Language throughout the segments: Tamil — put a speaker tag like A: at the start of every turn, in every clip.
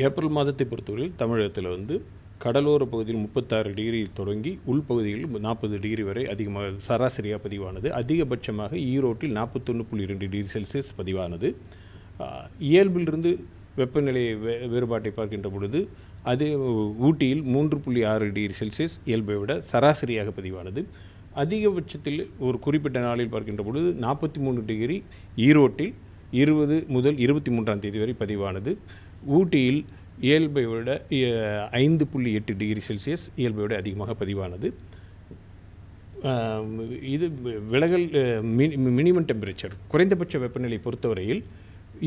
A: ஏப்ரல் மாதத்தை பொறுத்தவரையில் தமிழகத்தில் வந்து கடலோர பகுதியில் 36 டிகிரி தொடங்கி உள்பகுதியில் 40 டிகிரி வரை அதிகமாக சராசரியாக பதிவானது. அதிகபட்சமாக ஈரோட்டில் 41.2 டிகிரி செல்சியஸ் பதிவானது. இயல்பிலிருந்து வெப்பநிலை வேறுபாட்டை பார்க்கின்ற பொழுது அது ஊட்டியில் 3.6 டிகிரி செல்சியஸ் இயல்பை விட சராசரியாக பதிவானது. அதிகபட்சத்தில் ஒரு குறிப்பிட்ட நாளில் பார்க்கின்ற பொழுது 43 டிகிரி ஈரோட்டில் 20 முதல் 23ஆம் தேதி வரை பதிவானது. ஊட்டியில் இயல்பை விட 5.8 டிகிரி செல்சியஸ் இயல்பை விட அதிகமாக பதிவானது. இது விலகல் மினிமம் டெம்பரேச்சர் குறைந்தபட்ச வெப்பநிலை பொறுத்தவரையில்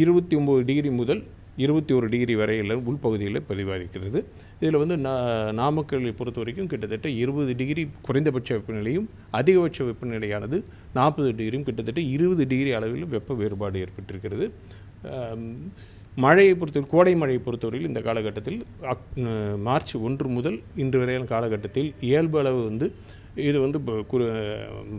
A: 29 டிகிரி முதல் 21 டிகிரி வரையில் உள்பகுதியில் பதிவாகிறது. இதில் வந்து நாமக்கலை பொறுத்த வரைக்கும் கிட்டத்தட்ட 20 டிகிரி குறைந்தபட்ச வெப்பநிலையும் அதிகபட்ச வெப்பநிலையானது 40 டிகிரியும் கிட்டத்தட்ட 20 டிகிரி அளவில் வெப்ப வேறுபாடு ஏற்பட்டிருக்கிறது. மழையை பொறுத்தவரை கோடை மழையை பொறுத்தவரையில் இந்த காலகட்டத்தில் மார்ச் 1 முதல் இன்று வரையான காலகட்டத்தில் இயல்பு அளவு வந்து இது வந்து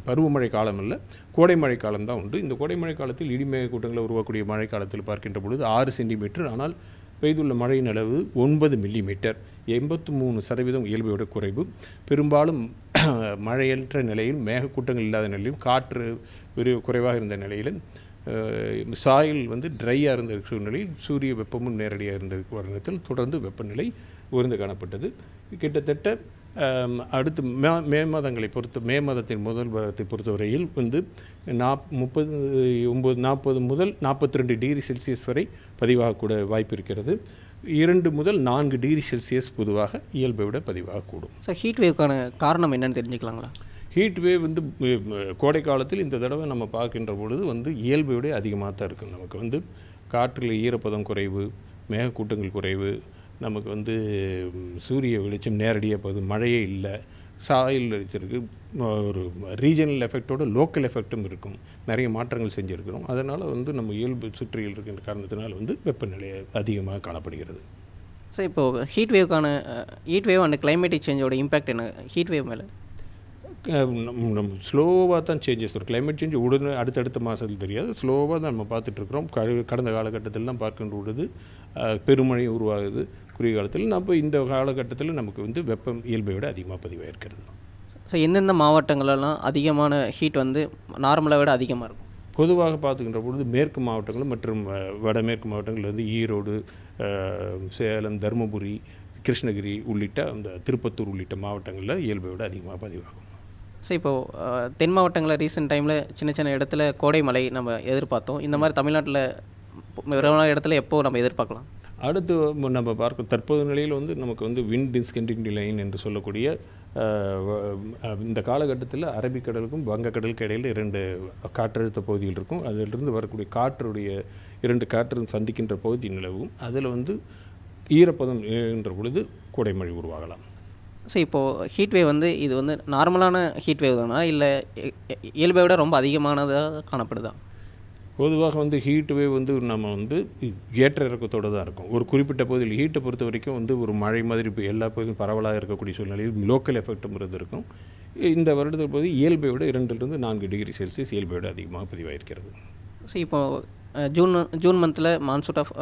A: பருவமழை காலம் அல்ல, கோடை மழை காலம்தான் உண்டு. இந்த கோடை மழை காலத்தில் இடிமேக கூட்டங்களை உருவாக்கக்கூடிய மழை காலத்தில் பார்க்கின்ற பொழுது 6 சென்டிமீட்டர், ஆனால் பெய்துள்ள மழையின் அளவு 9 மில்லிமீட்டர், 83% இயல்பை விட குறைவு. பெரும்பாலும் மழையற்ற நிலையில், மேகக்கூட்டங்கள் இல்லாத நிலையிலும், காற்று குறைவாக இருந்த நிலையில், சாயில் வந்து ட்ரையாக இருந்த சூழ்நிலையில் சூரிய வெப்பமும் நேரடியாக இருந்த வருடத்தில் தொடர்ந்து வெப்பநிலை உயர்ந்து காணப்பட்டது. கிட்டத்தட்ட அடுத்து மே மாதத்தின் முதல் வாரத்தை பொறுத்தவரையில் வந்து 40 முதல் 42 டிகிரி செல்சியஸ் வரை பதிவாகக்கூட வாய்ப்பு இருக்கிறது. 2 முதல் 4 டிகிரி செல்சியஸ் பொதுவாக இயல்பை விட பதிவாகக்கூடும்.
B: ஸோ ஹீட் வேவ்க்கான காரணம் என்னன்னு தெரிஞ்சுக்கலாங்களா?
A: ஹீட் வேவ் வந்து கோடை காலத்தில் இந்த தடவை நம்ம பார்க்கின்ற பொழுது வந்து இயல்பை விட அதிகமாக தான் இருக்குது. நமக்கு வந்து காற்றில் ஈரப்பதம் குறைவு, மேகக்கூட்டங்கள் குறைவு, நமக்கு வந்து சூரிய வெளிச்சம் நேரடியாக போகுது, மழையே இல்லை, சாயில் வச்சிருக்கு, ஒரு ரீஜனல் எஃபெக்டோட லோக்கல் எஃபெக்டும் இருக்கும், நிறைய மாற்றங்கள் செஞ்சுருக்கிறோம். அதனால் வந்து நம்ம இயல்பு சுற்றியில் இருக்கின்ற காரணத்தினால் வந்து வெப்பநிலை அதிகமாக காணப்படுகிறது.
B: ஸோ இப்போது ஹீட் வேவ் அண்ட் கிளைமேட்டிக் சேஞ்சோட இம்பேக்ட் என்ன ஹீட் வேவ் மேலே?
A: நம்ம ஸ்லோவாக தான் சேஞ்சஸ் வரும். கிளைமேட் சேஞ்ச் உடனே அடுத்தடுத்த மாதத்தில் தெரியாது, ஸ்லோவாக தான் நம்ம பார்த்துட்ருக்குறோம். கடந்த காலகட்டத்திலாம் பார்க்கின்ற பொழுது பெருமழை உருவாகுது குறுகிய காலத்தில். நம்ம இந்த காலகட்டத்தில் நமக்கு வந்து வெப்பம் இயல்பை விட அதிகமாக பதிவாயிருக்கிறது.
B: ஸோ எந்தெந்த மாவட்டங்களெல்லாம் அதிகமான ஹீட் வந்து நார்மலை விட அதிகமாக இருக்கும்?
A: பொதுவாக பார்த்துக்கின்ற பொழுது மேற்கு மாவட்டங்கள் மற்றும் வடமேற்கு மாவட்டங்கள் வந்து ஈரோடு, சேலம், தருமபுரி, கிருஷ்ணகிரி உள்ளிட்ட அந்த திருப்பத்தூர் உள்ளிட்ட மாவட்டங்களில் இயல்பை விட அதிகமாக பதிவாகும்.
B: ஸோ இப்போது தென் மாவட்டங்களில் ரீசெண்ட் டைமில் சின்ன சின்ன இடத்துல கோடை மழை நம்ம எதிர்பார்த்தோம். இந்த மாதிரி தமிழ்நாட்டில் விரைவான இடத்துல எப்போது நம்ம எதிர்பார்க்கலாம்?
A: அடுத்து நம்ம பார்க்க தற்போது நிலையில் வந்து நமக்கு வந்து விண்ட் டிஸ்கண்டினியூட்டி லைன் என்று சொல்லக்கூடிய இந்த காலகட்டத்தில் அரபிக்கடலுக்கும் வங்கக்கடலுக்கு இடையில் 2 காற்றழுத்த பகுதிகள் இருக்கும். அதிலிருந்து வரக்கூடிய காற்றுடைய 2 காற்று சந்திக்கின்ற பகுதி நிலவும். அதில் வந்து ஈரப்பதம் என்ற பொழுது கோடைமழை உருவாகலாம்.
B: ஸோ இப்போது ஹீட் வேவ் வந்து இது வந்து நார்மலான ஹீட் வேவ் தானா, இல்லை இயல்பை விட ரொம்ப அதிகமானதாக காணப்படுதா?
A: பொதுவாக வந்து ஹீட் வேவ் வந்து நம்ம வந்து ஏற்ற இறக்கத்தோடு தான் இருக்கும். ஒரு குறிப்பிட்ட பகுதியில் ஹீட்டை பொறுத்த வரைக்கும் வந்து ஒரு மழை மாதிரி இப்போ எல்லா பகுதியும் பரவலாக இருக்கக்கூடிய சூழ்நிலையில் லோக்கல் எஃபெக்டும் இருக்கும். இந்த வருடத்தில் போது இயல்பை விட 2 to 4 டிகிரி செல்சியஸ் இயல்பை விட அதிகமாக பதிவாயிருக்கிறது.
B: ஸோ இப்போது ஜூன் மந்தில் monsoon of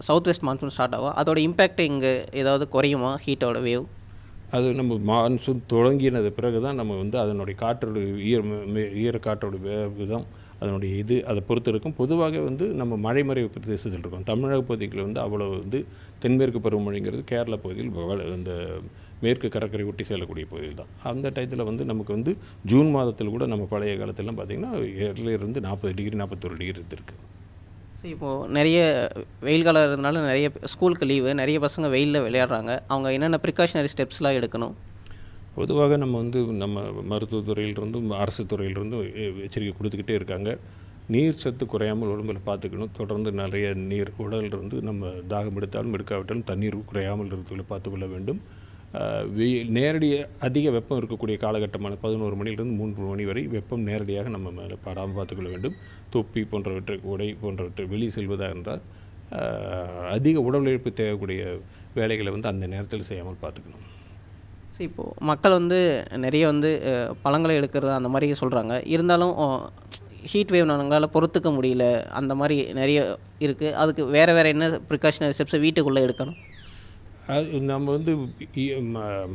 B: south west monsoon start ஆகும். அதோட இம்பேக்ட் இங்கே ஏதாவது குறையுமா ஹீட்டோட வேவ்?
A: அது நம்ம மான்சூன் தொடங்கினது பிறகு தான் நம்ம வந்து அதனுடைய காற்றோட ஈரக்காற்றோட விதம் அதனுடைய அதை பொறுத்து இருக்கும். பொதுவாக வந்து நம்ம மழைமறை பிரதேசத்தில் இருக்கோம். தமிழக பகுதிகளில் வந்து அவ்வளோ வந்து தென்மேற்கு பருவமழைங்கிறது கேரளா பகுதியில் இந்த மேற்கு கடற்கரை ஒட்டி செல்லக்கூடிய பகுதியில் தான். அந்த டயத்தில் வந்து நமக்கு வந்து ஜூன் மாதத்தில் கூட நம்ம பழைய காலத்திலாம் பார்த்திங்கன்னா இருந்து 40 டிகிரி 41 டிகிரி இருந்திருக்கு.
B: ஸோ இப்போது நிறைய வெயில் காலம் இருந்தனால நிறைய ஸ்கூலுக்கு லீவு, நிறைய பசங்க வெயிலில் விளையாடுறாங்க. அவங்க என்னென்ன ப்ரிகாஷனரி ஸ்டெப்ஸ்லாம் எடுக்கணும்?
A: பொதுவாக நம்ம வந்து நம்ம மருத்துவத்துறையிலிருந்தும் அரசு துறையிலிருந்தும் எச்சரிக்கை கொடுத்துக்கிட்டே இருக்காங்க. நீர் சத்து குறையாமல் உடம்பில் பார்த்துக்கணும். தொடர்ந்து நிறைய நீர் உடலிலிருந்து நம்ம தாகம் எடுத்தாலும் எடுக்காவிட்டாலும் தண்ணீர் குறையாமல் இருக்கிறதுல பார்த்துக்கொள்ள வேண்டும். நேரடி அதிக வெப்பம் இருக்கக்கூடிய காலகட்டமான 11 மணிலிருந்து 3 மணி வரை வெப்பம் நேரடியாக நம்ம மேலே படாமல் பார்த்துக்கொள்ள வேண்டும். தொப்பி போன்றவற்றை, உடை போன்றவற்றை வெளியே செல்வதாக இருந்தால் அதிக உடல் உழைப்பு தேவைக்கூடிய வேலைகளை வந்து அந்த நேரத்தில் செய்யாமல் பார்த்துக்கணும்.
B: ஸோ இப்போது மக்கள் வந்து நிறைய வந்து பழங்களை எடுக்கிறது அந்த மாதிரி சொல்கிறாங்க. இருந்தாலும் ஹீட் வேவ் நம்மளால் பொறுத்துக்க முடியல, அந்த மாதிரி நிறைய இருக்குது. அதுக்கு வேறு என்ன ப்ரிகாஷனரி ஸ்டெப்ஸை வீட்டுக்குள்ளே எடுக்கணும்?
A: நம்ம வந்து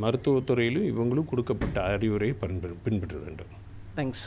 A: மருத்துவத்துறையிலும் இவங்களும் கொடுக்கப்பட்ட அறிவுரையை பின்பற்ற வேண்டும்.
B: தேங்க்ஸ்.